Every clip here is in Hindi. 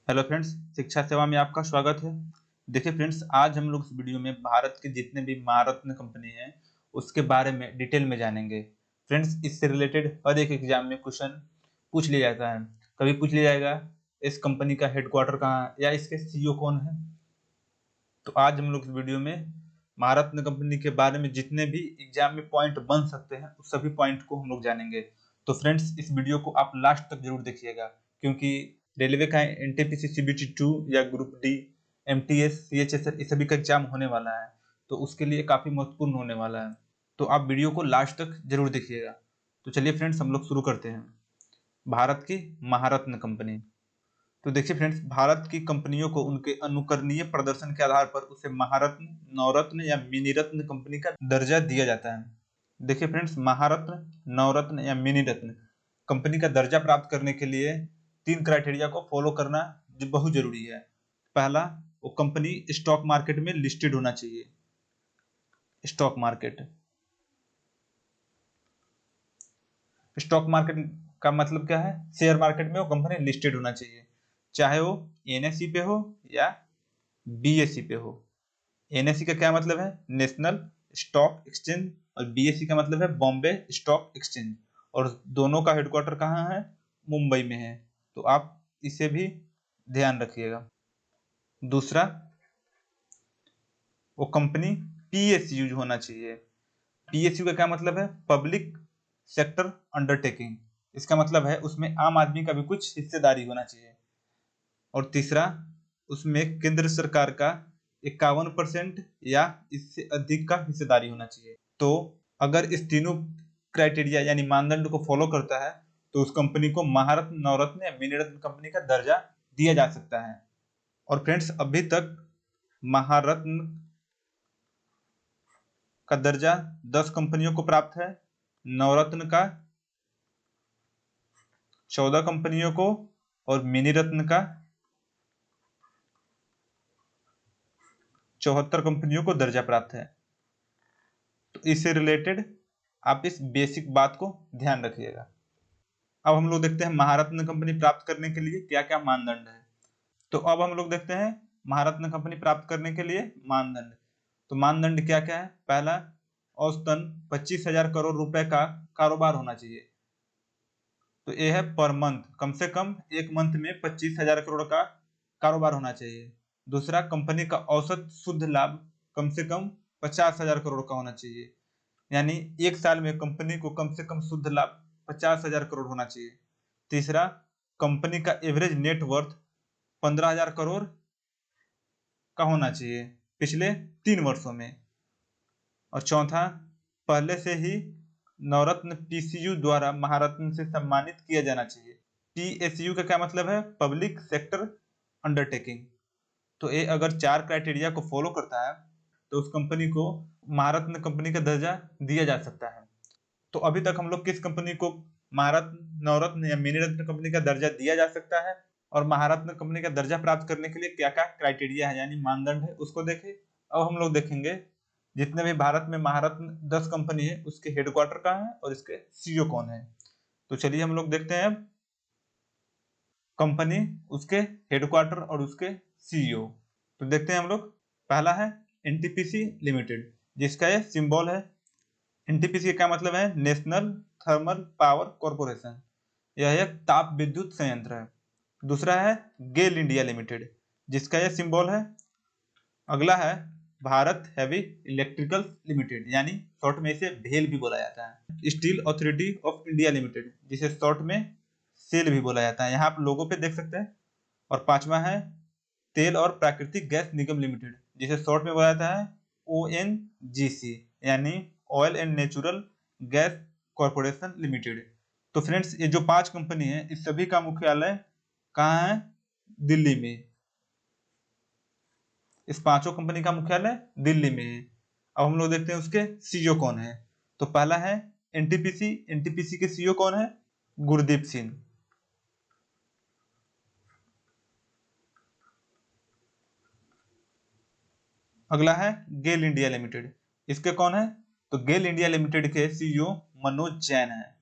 हेलो फ्रेंड्स, शिक्षा सेवा में आपका स्वागत है। देखिए फ्रेंड्स, आज हम लोग इस वीडियो में भारत के जितने भी महारत्न कंपनी हैं उसके बारे में डिटेल में जानेंगे। फ्रेंड्स, इससे रिलेटेड हर एक एग्जाम में क्वेश्चन पूछ लिया जाता है। कभी पूछ लिया जाएगा इस कंपनी का हेडक्वार्टर कहाँ है या इसके सीईओ कौन है। तो आज हम लोग इस वीडियो में महारत्न कंपनी के बारे में जितने भी एग्जाम में पॉइंट बन सकते हैं उस सभी पॉइंट को हम लोग जानेंगे। तो फ्रेंड्स, इस वीडियो को आप लास्ट तक जरूर देखिएगा, क्योंकि रेलवे का एनटीपीसी सीबीटी 2 या ग्रुप डी, एमटीएस, सीएचएसएल इस सभी का एग्जाम होने वाला है, तो उसके लिए काफी महत्वपूर्ण होने वाला है। तो आप वीडियो को लास्ट तक जरूर देखिएगा। तो चलिए फ्रेंड्स, हम लोग शुरू करते हैं। भारत की महारत्न कंपनी। तो देखिए फ्रेंड्स, भारत की कंपनियों को उनके अनुकरणीय प्रदर्शन के आधार पर उसे महारत्न, नवरत्न या मिनी रत्न कंपनी का दर्जा दिया जाता है। देखिए फ्रेंड्स, महारत्न, नवरत्न या मिनी रत्न कंपनी का दर्जा प्राप्त करने के लिए 3 क्राइटेरिया को फॉलो करना बहुत जरूरी है। पहला, वो कंपनी स्टॉक मार्केट में लिस्टेड होना चाहिए। स्टॉक मार्केट स्टॉक मार्केट का मतलब क्या है? शेयर मार्केट में वो कंपनी लिस्टेड होना चाहिए, चाहे वो एनएसई पे हो या बीएसई पे हो। एनएसई का क्या मतलब है? नेशनल स्टॉक एक्सचेंज, और बीएसई का मतलब है बॉम्बे स्टॉक एक्सचेंज, और दोनों का हेडक्वार्टर कहाँ है? मुंबई में है। तो आप इसे भी ध्यान रखिएगा। दूसरा, वो कंपनी पीएसयू होना चाहिए। पीएसयू का क्या मतलब है? Public sector undertaking. इसका मतलब है उसमें आम आदमी का भी कुछ हिस्सेदारी होना चाहिए। और तीसरा, उसमें केंद्र सरकार का 51% या इससे अधिक का हिस्सेदारी होना चाहिए। तो अगर इस तीनों क्राइटेरिया यानी मानदंड को फॉलो करता है तो उस कंपनी को महारत्न, नवरत्न या मिनी रत्न कंपनी का दर्जा दिया जा सकता है। और फ्रेंड्स, अभी तक महारत्न का दर्जा 10 कंपनियों को प्राप्त है, नवरत्न का 14 कंपनियों को, और मिनी रत्न का 74 कंपनियों को दर्जा प्राप्त है। तो इससे रिलेटेड आप इस बेसिक बात को ध्यान रखिएगा। अब हम लोग देखते हैं महारत्न कंपनी प्राप्त करने के लिए क्या क्या मानदंड है। तो अब हम लोग देखते हैं महारत्न कंपनी प्राप्त करने के लिए मानदंड। तो मानदंड क्या क्या है? पहला, औसतन 25,000 करोड़ रुपए का कारोबार होना चाहिए। तो ये है पर मंथ, कम से कम एक मंथ में 25,000 करोड़ का कारोबार होना चाहिए। दूसरा, कंपनी का औसत शुद्ध लाभ कम से कम 50,000 करोड़ का होना चाहिए, यानी एक साल में कंपनी को कम से कम शुद्ध लाभ 50,000 करोड़ होना चाहिए। तीसरा, कंपनी का एवरेज नेट वर्थ 15,000 करोड़ का होना चाहिए पिछले 3 वर्षों में। और चौथा, पहले से ही नवरत्न पीसीयू द्वारा महारत्न से सम्मानित किया जाना चाहिए। पीएसयू का क्या मतलब है? Public sector undertaking. तो ये अगर 4 क्राइटेरिया को फॉलो करता है तो उस कंपनी को महारत्न कंपनी का दर्जा दिया जा सकता है। तो अभी तक हम लोग किस कंपनी को महारत्न, नवरत्न या मिनी रत्न कंपनी का दर्जा दिया जा सकता है और महारत्न कंपनी का दर्जा प्राप्त करने के लिए क्या क्या क्राइटेरिया है यानी मानदंड है, उसको देखें। अब हम लोग देखेंगे जितने भी भारत में महारत्न 10 कंपनी है उसके हेडक्वार्टर कहाँ है और इसके सीईओ कौन है। तो चलिए हम लोग देखते हैं कंपनी, उसके हेडक्वार्टर और उसके सीईओ। तो देखते हैं हम लोग। पहला है एनटीपीसी लिमिटेड, जिसका ये सिंबल है। एनटीपीसी का क्या मतलब है? National thermal power corporation. यह एक ताप विद्युत संयंत्र है। दूसरा है गेल इंडिया लिमिटेड, जिसका यह सिंबल है। अगला है भारत हैवी इलेक्ट्रिकल लिमिटेड, यानी शॉर्ट में इसे भेल भी बोला जाता है। Steel authority of India limited, जिसे शॉर्ट में सेल भी बोला जाता है, यहाँ आप लोगों पे देख सकते हैं। और पांचवा है तेल और प्राकृतिक गैस निगम लिमिटेड, जिसे शॉर्ट में बोला जाता है ओएनजीसी, यानी oil and natural gas corporation limited. तो फ्रेंड्स, ये जो 5 कंपनी है इस सभी का मुख्यालय कहाँ है? दिल्ली में। इस पांचों कंपनी का मुख्यालय दिल्ली में है। अब हम लोग देखते हैं उसके सीईओ कौन है। तो पहला है एनटीपीसी। एनटीपीसी के सीईओ कौन है? गुरदीप सिंह। अगला है गेल इंडिया लिमिटेड, इसके कौन है? तो गेल इंडिया लिमिटेड के सीईओ मनोज जैन है।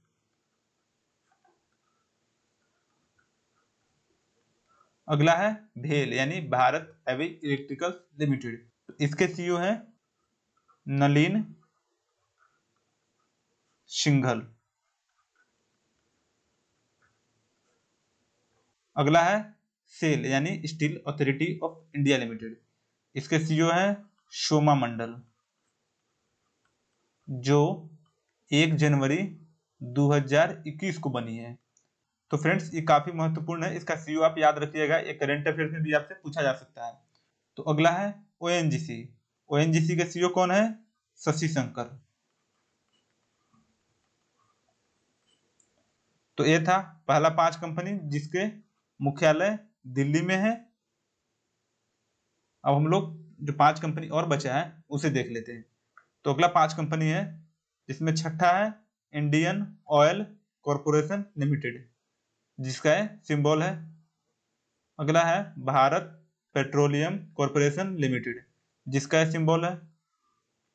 अगला है भेल यानी भारत हैवी इलेक्ट्रिकल्स लिमिटेड, इसके सीईओ है नलिन सिंघल। अगला है सेल यानी steel authority of India limited, इसके सीईओ है सोमा मंडल, जो 1 जनवरी 2021 को बनी है। तो फ्रेंड्स ये काफी महत्वपूर्ण है, इसका सीईओ आप याद रखिएगा, ये करंट अफेयर्स में भी आपसे पूछा जा सकता है। तो अगला है ओएनजीसी, ओएनजीसी के सीईओ कौन है? शशि शंकर। तो ये था पहला 5 कंपनी जिसके मुख्यालय दिल्ली में है। अब हम लोग जो 5 कंपनी और बचा है उसे देख लेते हैं। तो अगला 5 कंपनी है जिसमें छठा है इंडियन ऑयल कॉरपोरेशन लिमिटेड, जिसका सिंबल है। अगला है भारत पेट्रोलियम कॉरपोरेशन लिमिटेड, जिसका सिंबल है।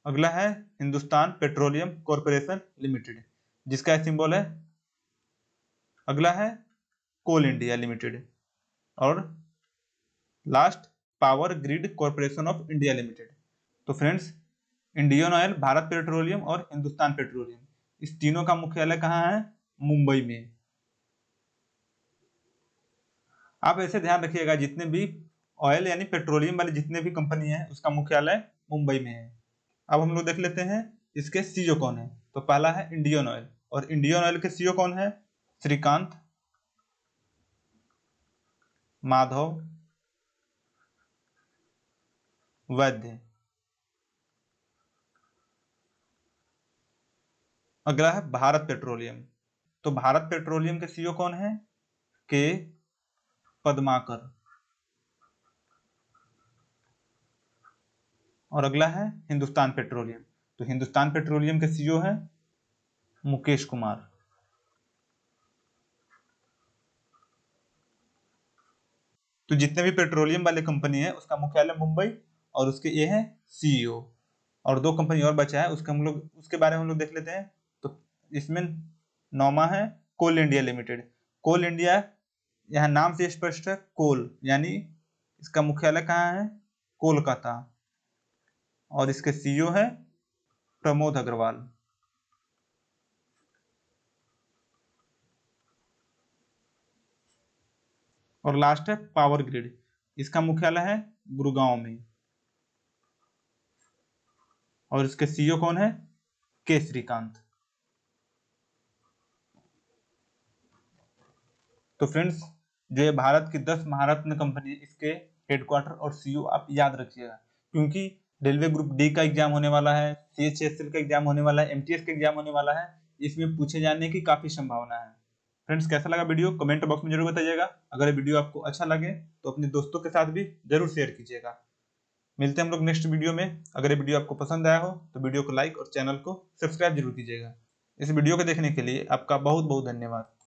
अगला है हिंदुस्तान पेट्रोलियम कॉरपोरेशन लिमिटेड, जिसका सिंबल है। अगला है कोल इंडिया लिमिटेड, और last Power Grid Corporation of India Limited. तो friends Indian Oil, Bharat Petroleum और हिंदुस्तान पेट्रोलियम, इस तीनों का मुख्यालय कहाँ है? मुंबई में। आप ऐसे ध्यान रखिएगा जितने भी ऑयल यानी पेट्रोलियम वाले जितने भी कंपनी है उसका मुख्यालय मुंबई में है। अब हम लोग देख लेते हैं इसके सीईओ कौन है। तो पहला है इंडियन ऑयल, और इंडियन ऑयल के सीईओ कौन है? श्रीकांत माधव वैद्य। अगला है भारत पेट्रोलियम, तो भारत पेट्रोलियम के सीईओ कौन है? के पद्माकर। और अगला है हिंदुस्तान पेट्रोलियम, तो हिंदुस्तान पेट्रोलियम के सीईओ है मुकेश कुमार। तो जितने भी पेट्रोलियम वाले कंपनी है उसका मुख्यालय मुंबई, और उसके ये है सीईओ। और 2 कंपनी और बचा है, उसके हम लोग उसके बारे में हम लोग देख लेते हैं। तो इसमें 9वां है कोल इंडिया लिमिटेड। कोल इंडिया यहाँ नाम से स्पष्ट है, कोल यानी इसका मुख्यालय कहाँ है? कोलकाता, और इसके सीईओ है प्रमोद अग्रवाल। और लास्ट है पावर ग्रिड, इसका मुख्यालय है गुड़गांव में, और इसके सीईओ कौन है? के श्रीकांत। तो फ्रेंड्स जो ये भारत की 10 महारत्न कंपनी, इसके हेडक्वार्टर और सीईओ आप याद रखिएगा, क्योंकि रेलवे ग्रुप डी का एग्जाम होने वाला है, CHSL का एग्जाम होने वाला है, MTS का एग्जाम होने वाला है, इसमें पूछे जाने की काफी संभावना है। फ्रेंड्स कैसा लगा वीडियो कमेंट बॉक्स में जरूर बताइएगा। अगर ये वीडियो आपको अच्छा लगे तो अपने दोस्तों के साथ भी जरूर शेयर कीजिएगा। मिलते हैं हम लोग नेक्स्ट वीडियो में। अगर ये वीडियो आपको पसंद आया हो तो वीडियो को लाइक और चैनल को सब्सक्राइब जरूर कीजिएगा। इस वीडियो को देखने के लिए आपका बहुत बहुत धन्यवाद।